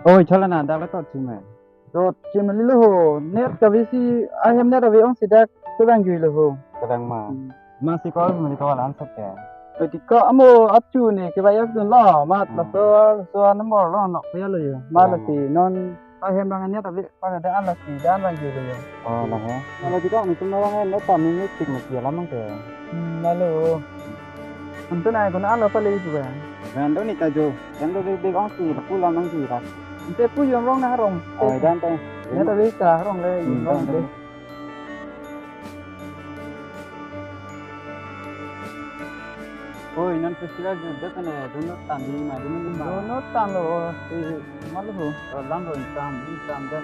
Ôi cho là nào đã có chim mày. Rồi chim mình lư hồ net cái vị si ai em net ở vị ông sĩ đã cái bang gì lư hồ. Kadang masih kalau mình có làm sao kẻ. Rồi thì có amo áp chu này cái bài áp dụng lo mà là so nó mò lo nó bây giờ rồi mà là thì non ai em đang net ở vị coi là đã ăn là thì đã ăn bang gì rồi. Lah ya. Kalau juga mình cũng nói nghe nó tầm những cái một kiểu lắm kẻ. Mà lư anh tên này còn ăn là phải lấy gì vậy? Dan tu ni kajo. Dan tu dia orang si pulang nang si lah. Anh tên pui yang rong na rong. Dan tu. Net ở vị cả rong lấy rong lấy. Ôi nan festival juga kan donut tadi mah Donut tan lo thì mà lư hồ. lang rồi sam dan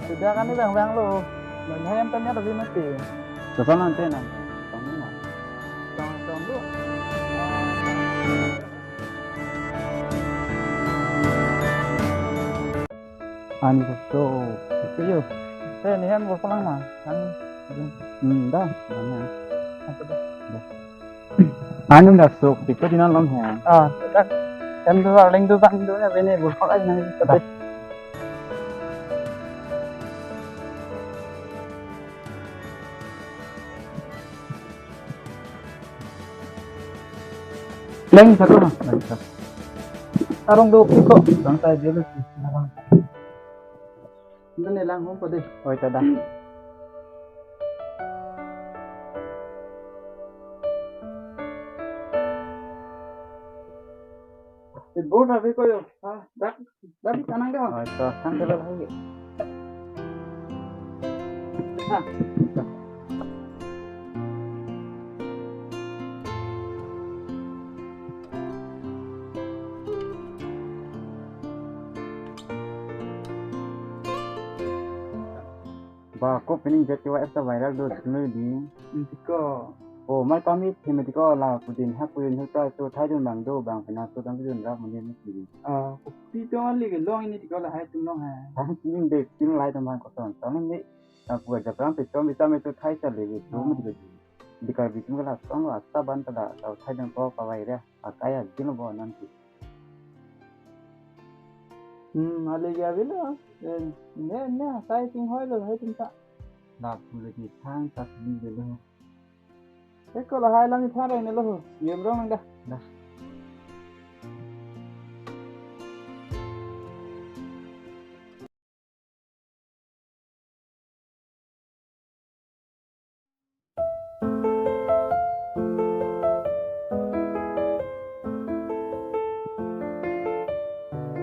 Sudah kan ini bang lo. Mình hay em tên net ở vị mesti. Kesana nanti nan. Kamu mah. Trong lu. Ani tu. Itu yo. Ni hem gua pulang mah. Kan Dah. apa dah? Anu dah sok tipe di dalam ha. Dah. Em tu vào link tu văn tu này bên này buồn khó anh này tập đi. Link satu mah. Tarung do kiko. Santai dia lu. Itu ni lang home pada. Oi tada. Board habis kau yo. Dah di kanan dah. Oi to kan dulu lagi. Ba ko pening jet wa esta viral do sunu di. Kiko. Oh mai kami theme di ko la putin ha puin hu ta to thai dun bang do bang pena to dang dun ra mun ni ki. Pi tu ali ke long ini kiko lah hai tu long hai. Ha tin de tin lai ta man ko ton ton ni. Ta pu ja pram pe chom ta me to thai cha le bi do mu di di ka bi tum la song la sa ban ta da ta thai dun ko ka vai re a ka ya din bo nan ki. Ali ya bila. Ne sai ting hoi lo hai ting ta. La pu le di thang ta di de lo. Kiko lah hai lang thang rai ne lo. Yem rong dah.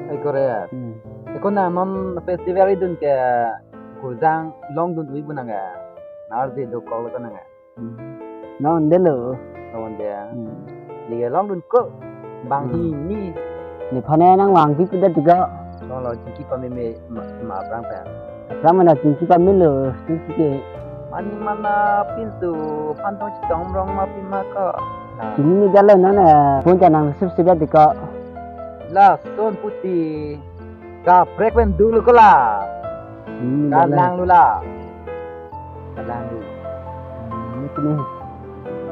Ai Korea. Iko na non festival idun ke kurjang long dun wi bunanga. Nar de do call ka nanga. Non de lo. Kawan dia. Liga long dun ko bang hi ni Ni phane nang wang ki da tiga. long lo jiki pa me ma brang pa. Ramana tinki pa milo tinki ke. Mani mana pintu pantong chitong rong ma pin ma ka. Ini ni jalan na pun janang subsidi tiga. La son putih. Ka frekwen dulu ko la. Ini Ka jalan. lang lu la. Ka lang lu. Ini kini.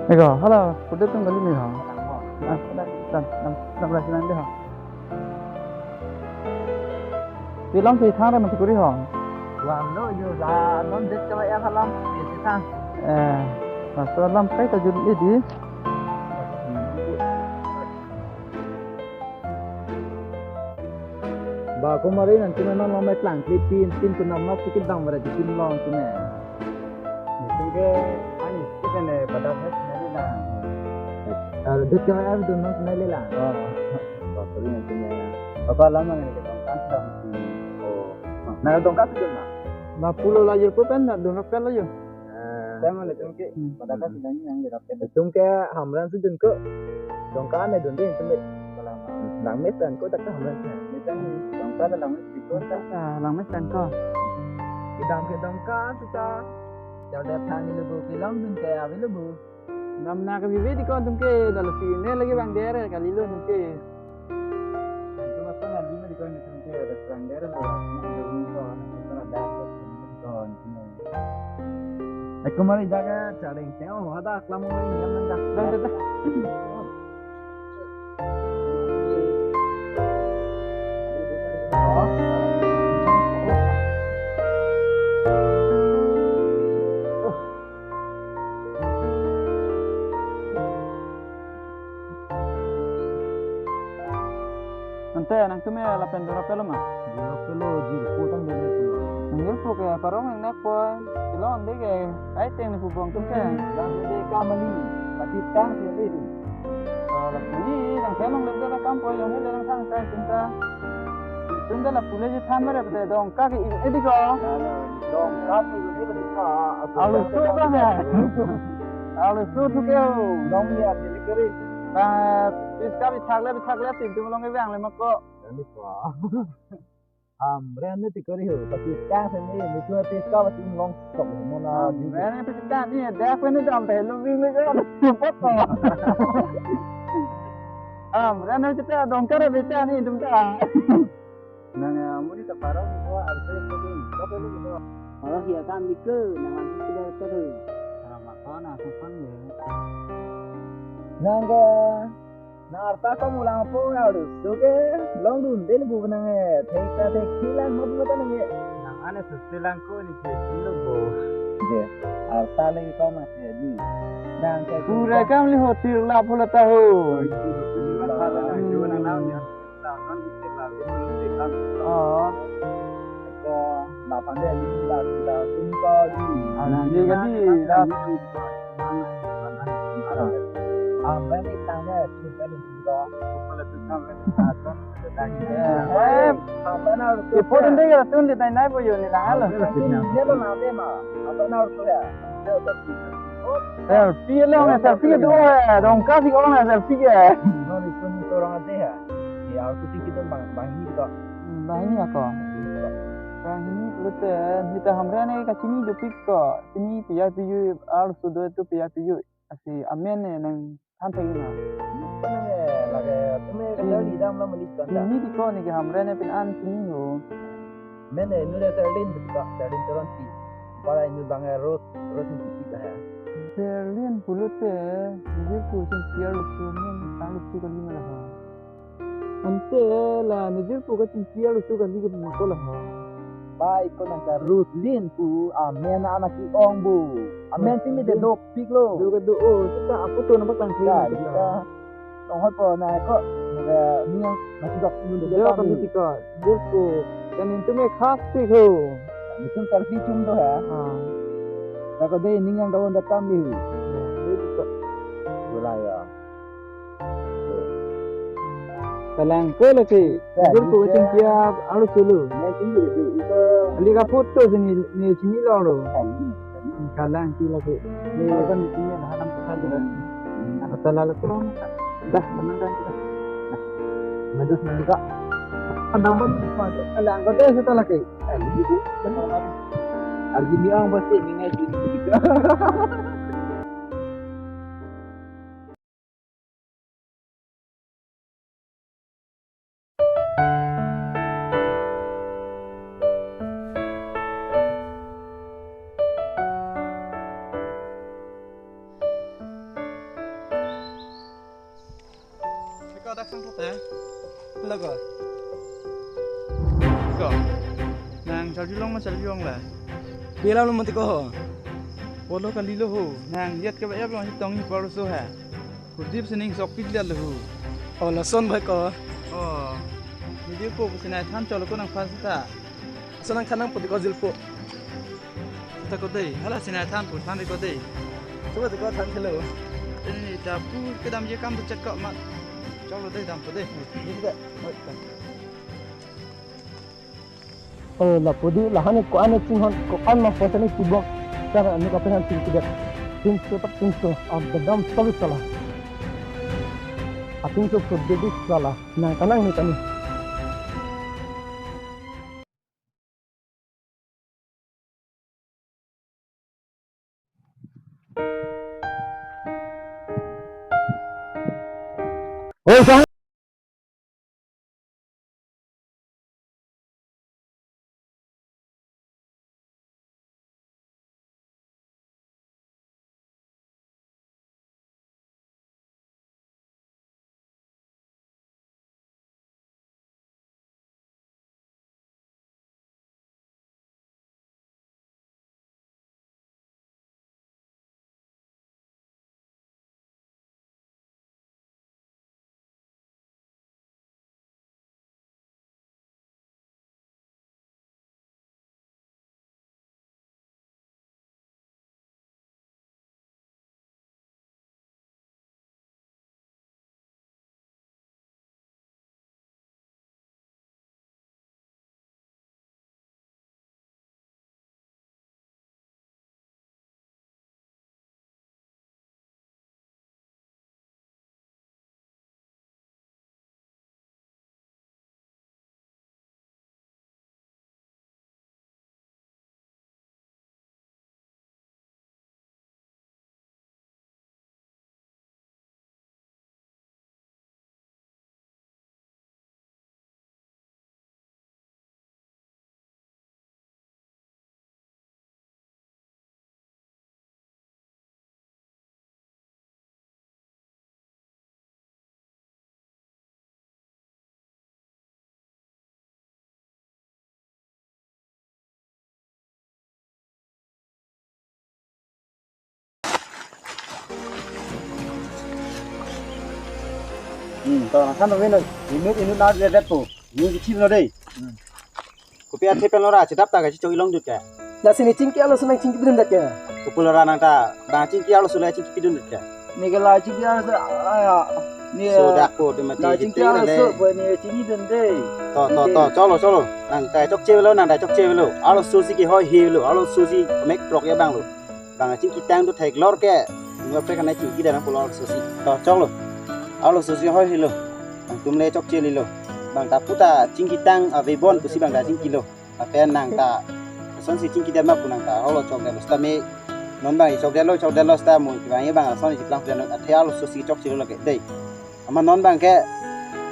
Ego, halo, udah tuh kali nih ha. Năm là xin đi hả? Thì lắm thì tháng này mình cứ đi hả? Làm nó như là nó chết cho em lắm thì sẽ sang. Mà sao làm cái tao dùng đi. Bà kemarin nanti memang mau main lang pin pun nama aku kita dang berarti pin long tu ne. Itu ke ani kita ne pada mes ne lah. Dek ke em tu nong ne lah. Sorry nanti ne. Apa lama ne kita kan dang. Nah dongkat tu na. Na pulo la yer ko pen na don pel la yo. Sama ne tumke pada ka sidang yang dirapet. Tumke hamran su dun ko. Dongka ne don din tumbe. Lang metan ko tak hamran. Metan dongka lang ko tak lang metan ko. Idam ke dongka tu ta. Jauh dah thang ni lu film dun ke avi lu. Nam na ka vivi di ko tumke dalam sini lagi bang dere kali lu tumke. Itu masa na di ko ni tumke ada bang dere lu. Aku mari jaga cari tengok ada kelamu ini yang mendak. Dah. Ante nang tume la pendora pelo ma. Yo pelo jilpo tang dene pelo. Nang po ke parong nang nak po. Kilon de ke ai teng ni pubong tum ke. Dan de kamali pati tang se de du. La puli nang kelong le de kam po yong le nang sang kai tinta. Tunda la pule ji thamare pe dong ka ki edi ko. Dong kami ko de ka. Alu su ba ha. Alu su tu ke Dong ya de kere. ba bis ka bi thak le tin tum long ke wang le ma ko. Ni kwa. Ren ni kere ho pati tang se ni tu pe ka pati long sok mo na di. Ren pe ta ni da ko ni dam pe lu wi le ko pa ko. Ren ni ta dong ka re be ta ni tum ta. Nang muri ta parong ko arte ko ni. Ka pe ni ko. Kalau dia kan dike nang tidak terus. Kalau makan aku kan ya. Nangga narta ko mulang po yaru suke long dun den bu nang theka the khilan mo bu ta nang Nang ane susilang ko ni ke silo bo. je arta le ko ma se di nang ka Pura kam li hotir la pula tahu. Oh, ko ba pan de li la tum ko di nang dia kan di la. ben ni tang ne chu ta ni ko na ru Ipo den dia tun di tai nai po yo ni la ala. ne ba na de ma na ru ya Selfie long ya selfie tu dong ka si orang selfie ya. no ni sun to rang de ha ya aku ti kita bang ni ko Bah ini ako. Bang ini betul. Kita hamra ni kat sini dupik ko. Sini pia piyu al sudo tu pia piyu. Asi amen ne nang thantai na. Panenge lage tume ka li dam la mali kan da Ini di ko ni ke hamra ne pin an sini ho. mene nu de terdin ka terdin toron ti para nu bang ros ni ti ka ha Berlin pulut ni pu sin piar lu su men tang lu su ka ni la ha. Ante la ni pu ka sin piar lu su ka ni ka ko la ha. bai ko na ka rus lin pu a men ana ki ong bu a men ti mi de dok pik lo Du ka du oh kita aku tu nampak tang ya kiri. kita dong hot po na ko na ni na ki dok nu de Dia ka kan ni di ko. Dia pu kan itu me khas ti ho. ni tum selfie chum do ha Ha. ka ko de ningang da won da kam ni Dia di ko. bola ya Kalang ko lagi. Dia pu ka sin piar alu sulu. ne ti ni de ito Ali ka foto sini ni sini lo lo. kan Kalang ti lagi. Ni kan di sini ada hanam saja. Apa talaga ko? Dah, tenang kan kita. medus na ka andam ba pa Kalang ko deh kita lagi. Argini ang basi ni ngai ti Kau dah sang kata? Lagu. Kau. Nang cari long macam cari long lah. Pila lu mati ko Polo kali lo ho. Nang lihat ke bayar long hitong ni paru so ha. Kudip sening sok pijal lo ho. oh lason ba ko Oh. Jadi ko pusinai than cholo ko nang fasta. sanang kanang pati ko jilpo Kita ko dei. Hala sinai than pu than ko dei. coba ti ko than thelo Ini dah pu ke dam je kam tu cakap mat. Cholo dei dam ko dei. ni da oh la podi la han ko ane ting hon ko an ma pota ni tibok cara ani ka penan ting tiga ting so ab the dam sabi sala ating so de sala na kanang ni kani oh to kan to ini inut na red po ni kecil lo deh Kopi ate pelora sedap tak gaji coki long dut ka. lah sini cingki alo senang cingki bidun dak ya Kupulora nang ta ba cingki alo sulai cingki pidun dut ka. ni kalau cingki alo ni So dak ko de mati lah jite cingki alo le. so buat ni cingki dun deh To cholo nang ta chok che lo nang ta chok che lo alo susi ki hoi he lo alo susi mek prok ya bang lo. Bang cingki tang dut thai lor ke. Ngo pre kan cingki da nang pulor susi. To cholo alo susi hoi he lo. Bang tum le chok che li lo. Bang ta puta cingki tang ave bon pusi bang da cingki lo. Apa nang ta son si cingki da ma punang ta alo chok da lo sta me non bang chok da lo sta mo ki bang bang son si plang plang no ta alo susi chok che lo ke dei ama non bang ke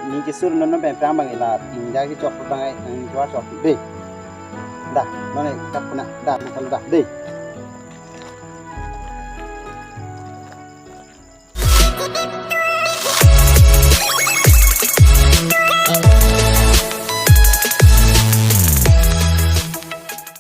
ni ki sur non bang plang bang ila tin ja ki chok bang ai ni jwa chok dei da non ai kap na da na kalau da dei